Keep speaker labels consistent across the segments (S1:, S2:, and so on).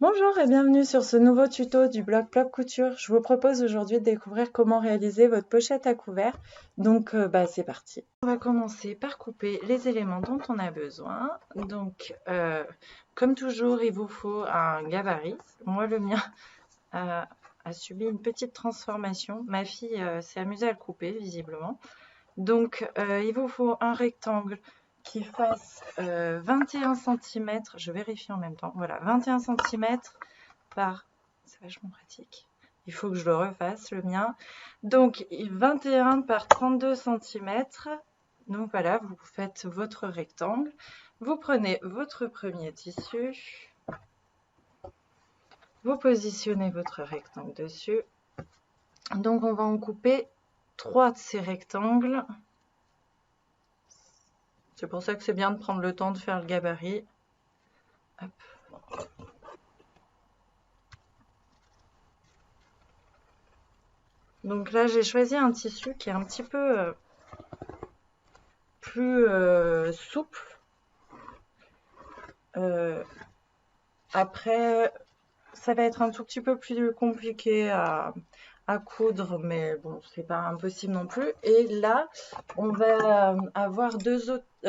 S1: Bonjour et bienvenue sur ce nouveau tuto du blog Plop Couture. Je vous propose aujourd'hui de découvrir comment réaliser votre pochette à couvert. Donc c'est parti. On va commencer par couper les éléments dont on a besoin. Donc comme toujours, il vous faut un gabarit. Moi le mien a subi une petite transformation. Ma fille s'est amusée à le couper visiblement. Donc il vous faut un rectangle qui fasse 21 cm, je vérifie en même temps, voilà, 21 cm par, c'est vachement pratique, il faut que je le refasse le mien, donc 21 par 32 cm, donc voilà, vous faites votre rectangle, vous prenez votre premier tissu, vous positionnez votre rectangle dessus, donc on va en couper 3 de ces rectangles. C'est pour ça que c'est bien de prendre le temps de faire le gabarit. Hop. Donc là, j'ai choisi un tissu qui est un petit peu plus souple. Après, ça va être un tout petit peu plus compliqué à coudre, mais bon, c'est pas impossible non plus. Et là, on va avoir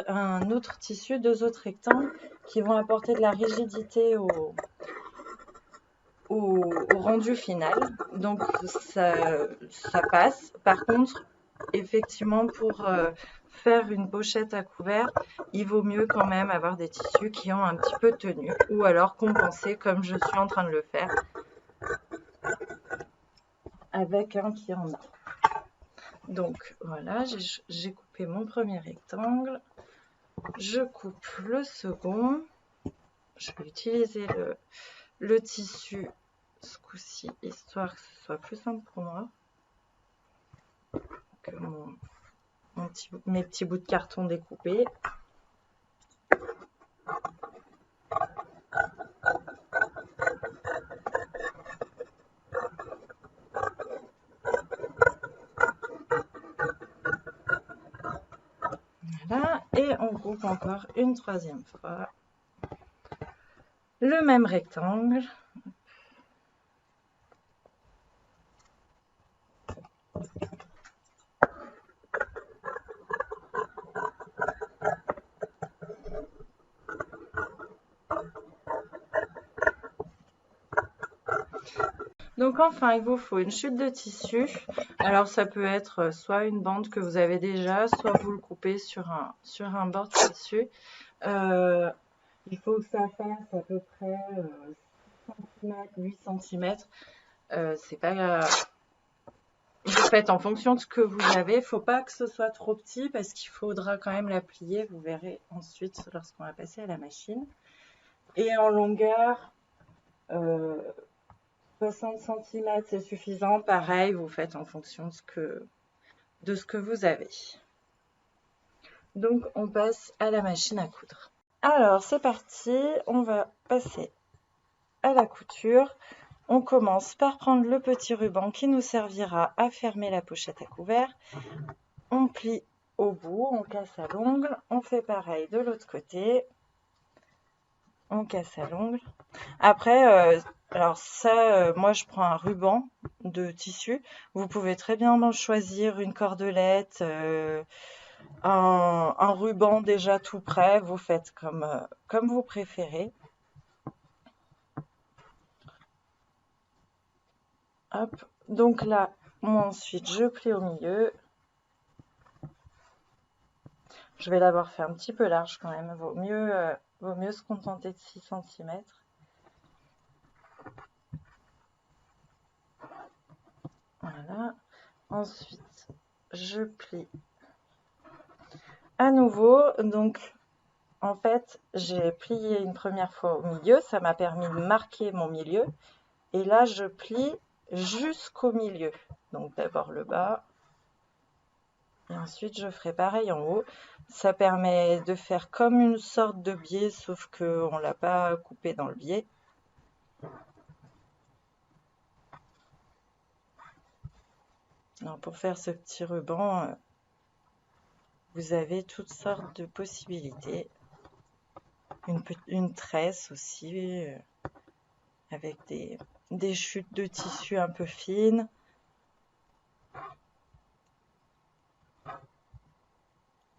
S1: un autre tissu, deux autres rectangles qui vont apporter de la rigidité au rendu final. Donc ça passe. Par contre, effectivement, pour faire une pochette à couvert, il vaut mieux quand même avoir des tissus qui ont un petit peu de tenue, ou alors compenser comme je suis en train de le faire avec un qui en a. Donc voilà, j'ai coupé mon premier rectangle, je coupe le second, je vais utiliser le tissu ce coup-ci, histoire que ce soit plus simple pour moi, que mes petits bouts de carton découpés. Voilà, et on coupe encore une troisième fois le même rectangle. Donc enfin, il vous faut une chute de tissu. Alors ça peut être soit une bande que vous avez déjà, soit vous le coupez sur un bord de tissu. Il faut que ça fasse à peu près 6 cm, 8 cm. C'est pas... Vous faites en fonction de ce que vous avez. Il ne faut pas que ce soit trop petit parce qu'il faudra quand même la plier. Vous verrez ensuite lorsqu'on va passer à la machine. Et en longueur, 60 cm, c'est suffisant. Pareil, vous faites en fonction de ce que vous avez. Donc, on passe à la machine à coudre. Alors, c'est parti. On va passer à la couture. On commence par prendre le petit ruban qui nous servira à fermer la pochette à couvert. On plie au bout, on casse à l'ongle. On fait pareil de l'autre côté. On casse à l'ongle. Après, alors ça, moi je prends un ruban de tissu. Vous pouvez très bien choisir une cordelette, un ruban déjà tout prêt. Vous faites comme vous préférez. Hop. Donc là, moi ensuite je plie au milieu. Je vais l'avoir fait un petit peu large quand même. Vaut mieux se contenter de 6 cm. Voilà. Ensuite, je plie à nouveau. Donc, en fait, j'ai plié une première fois au milieu. Ça m'a permis de marquer mon milieu. Et là, je plie jusqu'au milieu. Donc, d'abord le bas. Et ensuite, je ferai pareil en haut. Ça permet de faire comme une sorte de biais, sauf qu'on ne l'a pas coupé dans le biais. Alors, pour faire ce petit ruban, vous avez toutes sortes de possibilités. Une tresse aussi, avec des chutes de tissu un peu fines.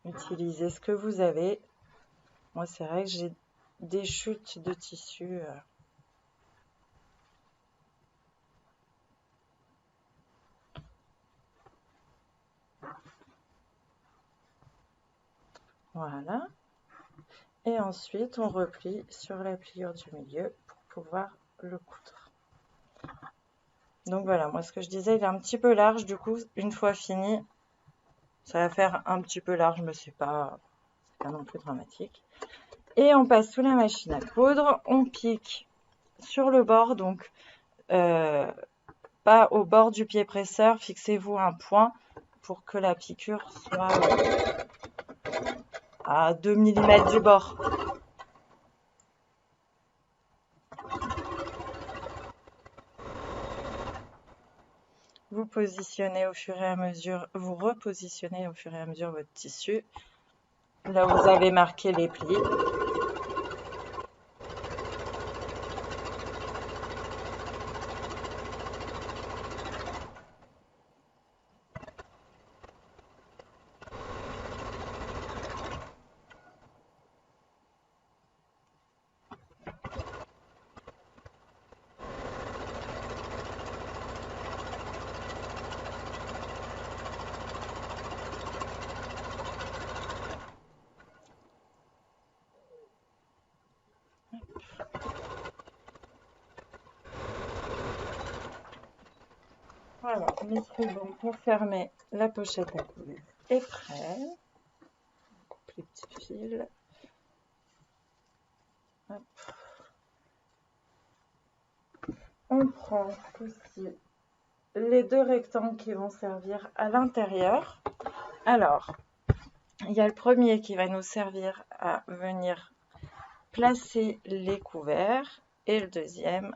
S1: Utilisez ce que vous avez. Moi, c'est vrai que j'ai des chutes de tissu. Voilà. Et ensuite, on replie sur la pliure du milieu pour pouvoir le coudre. Donc voilà, moi ce que je disais, il est un petit peu large. Du coup, une fois fini, ça va faire un petit peu large, mais c'est pas non plus dramatique. Et on passe sous la machine à coudre. On pique sur le bord, donc pas au bord du pied presseur. Fixez-vous un point pour que la piqûre soit à 2 mm du bord. Vous positionnez au fur et à mesure, vous repositionnez au fur et à mesure votre tissu. Là, vous avez marqué les plis. Voilà, notre ruban pour fermer la pochette à couvert est prêt. On coupe les petits fils. Hop. On prend aussi les deux rectangles qui vont servir à l'intérieur. Alors, il y a le premier qui va nous servir à venir placer les couverts et le deuxième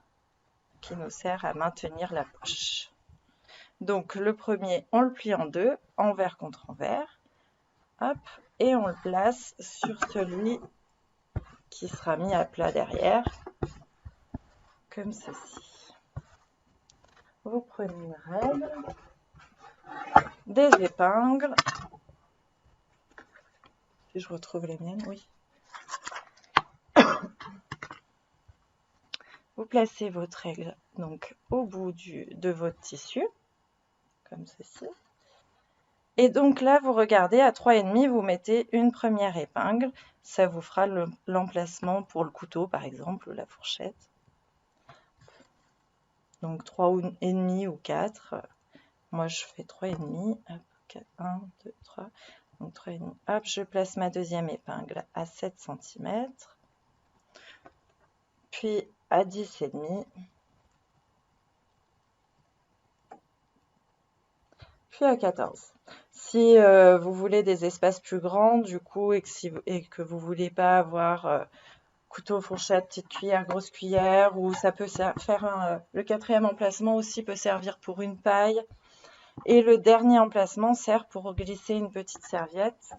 S1: qui nous sert à maintenir la poche. Donc le premier, on le plie en deux, envers contre envers, hop, et on le place sur celui qui sera mis à plat derrière, comme ceci. Vous prenez une règle, des épingles, si je retrouve les miennes, oui. Vous placez votre règle donc au bout de votre tissu, comme ceci. Et donc là, vous regardez à 3,5, vous mettez une première épingle. Ça vous fera l'emplacement pour le couteau, par exemple, ou la fourchette. Donc 3,5 ou 4. Moi, je fais 3,5. Hop, 4, 1, 2, 3. Donc 3,5. Hop, je place ma deuxième épingle à 7 cm. Puis à 10,5. Puis à 14. Si vous voulez des espaces plus grands, du coup, et que vous voulez pas avoir couteau, fourchette, petite cuillère, grosse cuillère, ou ça peut faire le quatrième emplacement aussi peut servir pour une paille. Et le dernier emplacement sert pour glisser une petite serviette.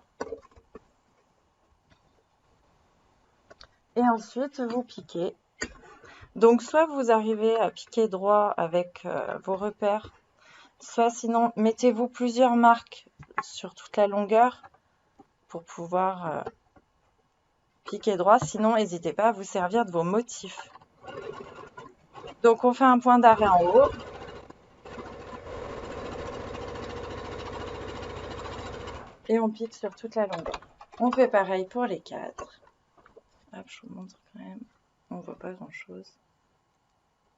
S1: Et ensuite, vous piquez. Donc, soit vous arrivez à piquer droit avec vos repères, soit sinon, mettez-vous plusieurs marques sur toute la longueur pour pouvoir piquer droit. Sinon, n'hésitez pas à vous servir de vos motifs. Donc, on fait un point d'arrêt en haut. Et on pique sur toute la longueur. On fait pareil pour les 4. Hop, je vous montre quand même. On voit pas grand chose.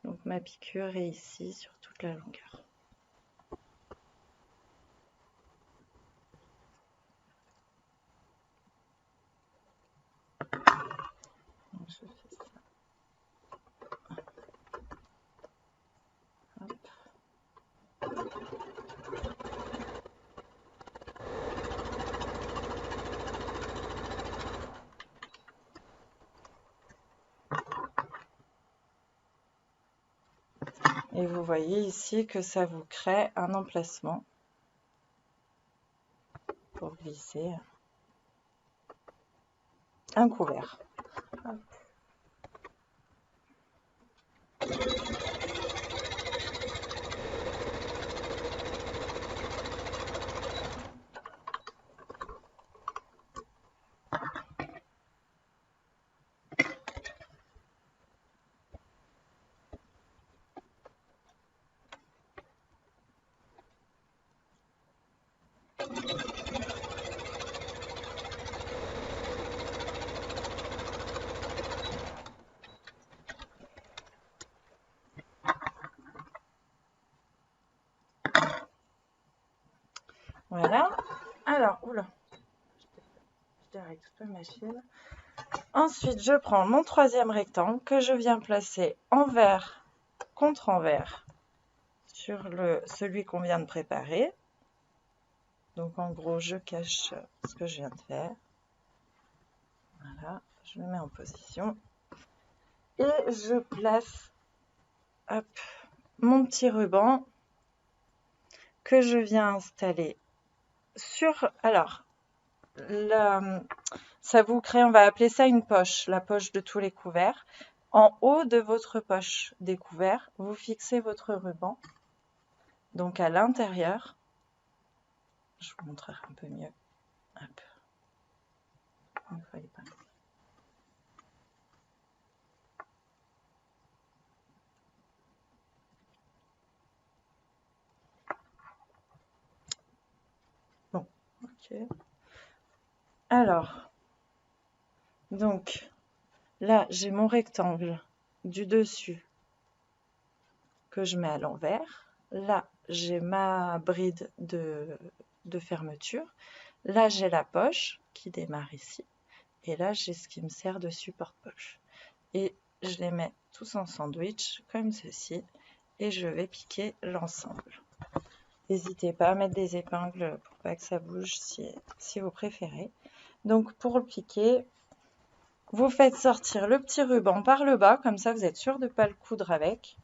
S1: Donc ma piqûre est ici sur toute la longueur. Donc je fais ça. Hop. Et vous voyez ici que ça vous crée un emplacement pour glisser un couvert. Hop. toute ma machine. Ensuite, je prends mon troisième rectangle que je viens placer envers contre envers sur celui qu'on vient de préparer. Donc en gros, je cache ce que je viens de faire. Voilà, je le mets en position. Et je place hop, mon petit ruban que je viens installer sur... Alors, ça vous crée, on va appeler ça une poche, la poche de tous les couverts. En haut de votre poche des couverts, vous fixez votre ruban. Donc à l'intérieur, je vous montrerai un peu mieux. Hop. Une fois les pinces. Bon, ok. Alors, donc là, j'ai mon rectangle du dessus que je mets à l'envers. Là, j'ai ma bride de fermeture. Là, j'ai la poche qui démarre ici. Et là, j'ai ce qui me sert de support-poche. Et je les mets tous en sandwich, comme ceci. Et je vais piquer l'ensemble. N'hésitez pas à mettre des épingles pour pas que ça bouge si vous préférez. Donc, pour le piquer, vous faites sortir le petit ruban par le bas. Comme ça, vous êtes sûr de ne pas le coudre avec.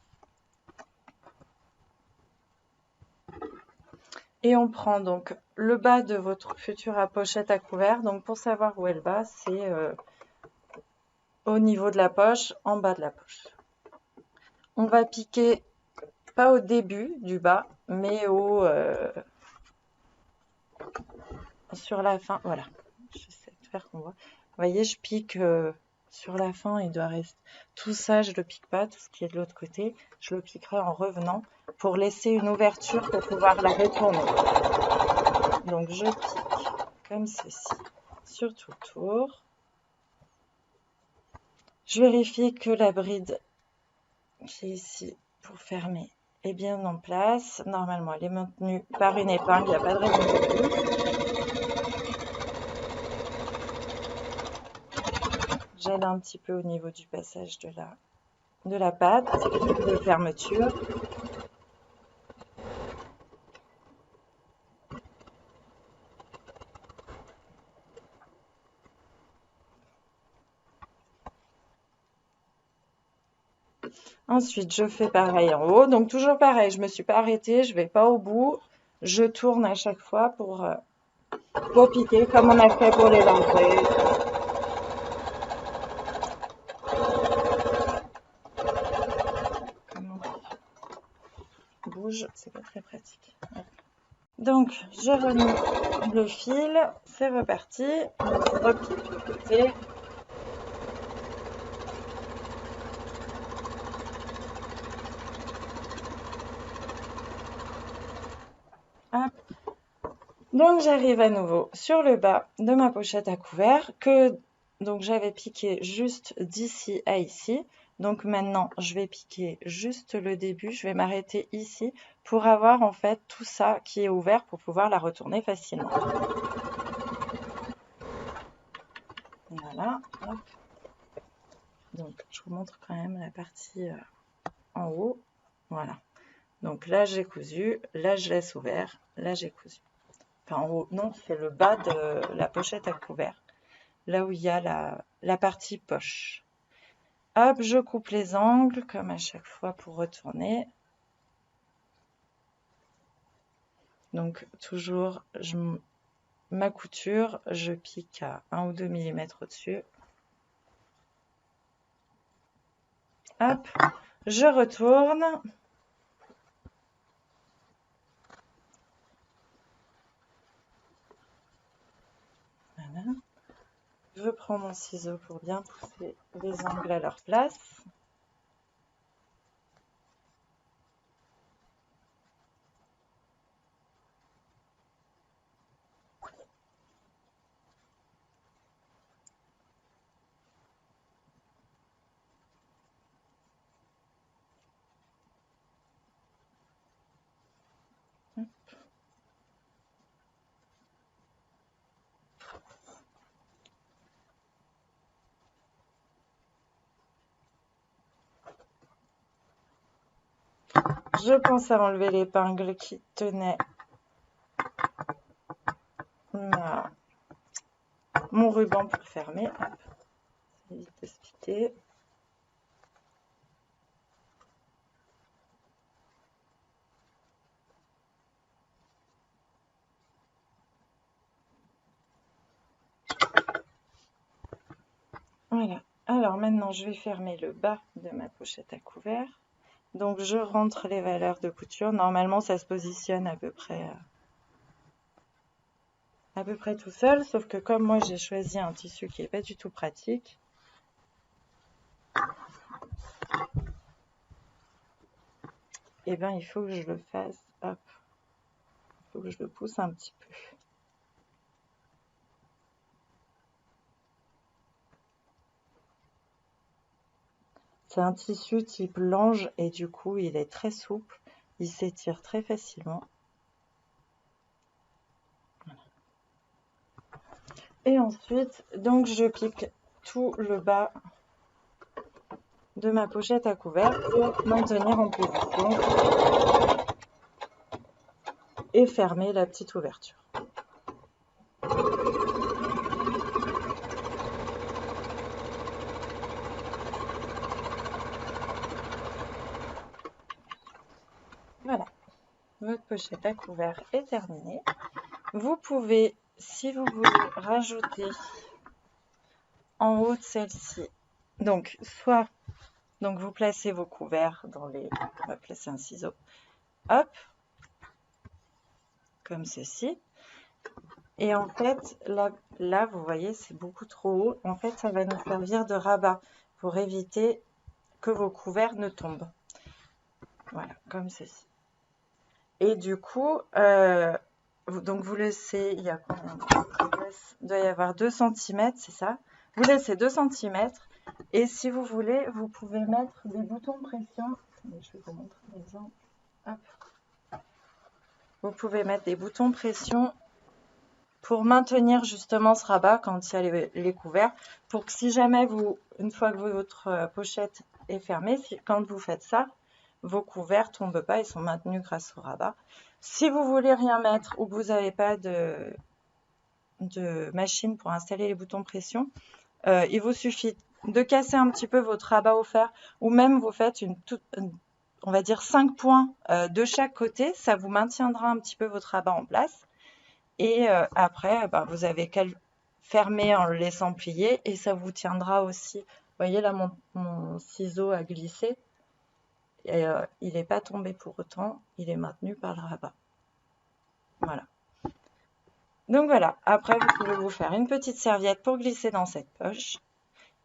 S1: Et on prend donc le bas de votre future pochette à couvert. Donc pour savoir où est le bas, c'est au niveau de la poche, en bas de la poche. On va piquer, pas au début du bas, mais sur la fin. Voilà, j'essaie de faire qu'on voit. Vous voyez, je pique sur la fin, il doit rester. Tout ça, je ne le pique pas, tout ce qui est de l'autre côté, je le piquerai en revenant pour laisser une ouverture pour pouvoir la retourner. Donc je pique comme ceci sur tout le tour. Je vérifie que la bride qui est ici pour fermer est bien en place. Normalement, elle est maintenue par une épingle, il n'y a pas de raison de plus. J'aide un petit peu au niveau du passage de la pâte de fermeture. Ensuite, je fais pareil en haut. Donc, toujours pareil, je ne me suis pas arrêtée, je ne vais pas au bout. Je tourne à chaque fois pour piquer, comme on a fait pour les lentilles. Comme on bouge, c'est pas très pratique. Donc, je remis le fil, c'est reparti. Je repique du côté. Hop. Donc j'arrive à nouveau sur le bas de ma pochette à couvert que donc j'avais piqué juste d'ici à ici. Donc maintenant je vais piquer juste le début, je vais m'arrêter ici pour avoir en fait tout ça qui est ouvert pour pouvoir la retourner facilement. Voilà. Hop. Donc je vous montre quand même la partie en haut. Voilà. Donc là j'ai cousu, là je laisse ouvert, là j'ai cousu. Enfin en haut, non, c'est le bas de la pochette à couvert. Là où il y a la partie poche. Hop, je coupe les angles, comme à chaque fois pour retourner. Donc, toujours, ma couture, je pique à 1 ou 2 mm au-dessus. Hop, je retourne. Voilà. Je prends mon ciseau pour bien pousser les angles à leur place. Je pense à enlever l'épingle qui tenait mon ruban pour fermer. Hop. Évite de se piquer. Voilà. Alors maintenant, je vais fermer le bas de ma pochette à couvert. Donc je rentre les valeurs de couture. Normalement, ça se positionne à peu près tout seul, sauf que comme moi j'ai choisi un tissu qui n'est pas du tout pratique, et ben il faut que je le fasse, hop, il faut que je le pousse un petit peu. C'est un tissu type lange et du coup il est très souple, il s'étire très facilement. Voilà. Et ensuite, donc je pique tout le bas de ma pochette à couvert pour maintenir en position et fermer la petite ouverture. Voilà, votre pochette à couvert est terminée. Vous pouvez, si vous voulez, rajouter en haut de celle-ci, donc soit vous placez vos couverts dans les, on va placer un ciseau, hop, comme ceci. Et en fait, là vous voyez, c'est beaucoup trop haut. En fait, ça va nous servir de rabat pour éviter que vos couverts ne tombent. Voilà, comme ceci. Et du coup, donc vous laissez, il y a combien il doit y avoir 2 cm, c'est ça? Vous laissez 2 cm. Et si vous voulez, vous pouvez mettre des boutons de pression. Je vais vous montrer l'exemple. Hop. Vous pouvez mettre des boutons de pression pour maintenir justement ce rabat quand il y a les couverts, pour que si jamais une fois que votre pochette est fermée, quand vous faites ça, vos couverts ne tombent pas, ils sont maintenus grâce au rabat. Si vous voulez rien mettre ou que vous n'avez pas de machine pour installer les boutons de pression, il vous suffit de casser un petit peu votre rabat au fer, ou même vous faites on va dire 5 points de chaque côté, ça vous maintiendra un petit peu votre rabat en place. Et après, vous avez qu'à le fermer en le laissant plier et ça vous tiendra aussi. Vous voyez là, mon ciseau a glissé et il n'est pas tombé pour autant, il est maintenu par le rabat. Voilà. Donc voilà, après vous pouvez vous faire une petite serviette pour glisser dans cette poche.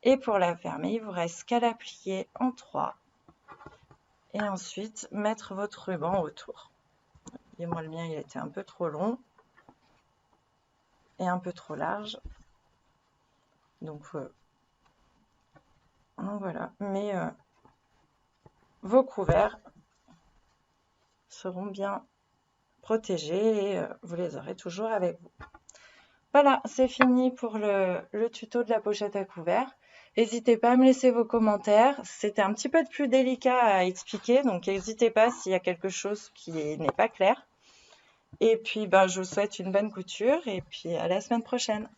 S1: Et pour la fermer, il vous reste qu'à la plier en 3. Et ensuite, mettre votre ruban autour. Et moi, le mien, il était un peu trop long et un peu trop large. Donc voilà. Mais vos couverts seront bien protégés et vous les aurez toujours avec vous. Voilà, c'est fini pour le tuto de la pochette à couvert. N'hésitez pas à me laisser vos commentaires. C'était un petit peu plus délicat à expliquer, donc n'hésitez pas s'il y a quelque chose qui n'est pas clair. Et puis, je vous souhaite une bonne couture et puis à la semaine prochaine.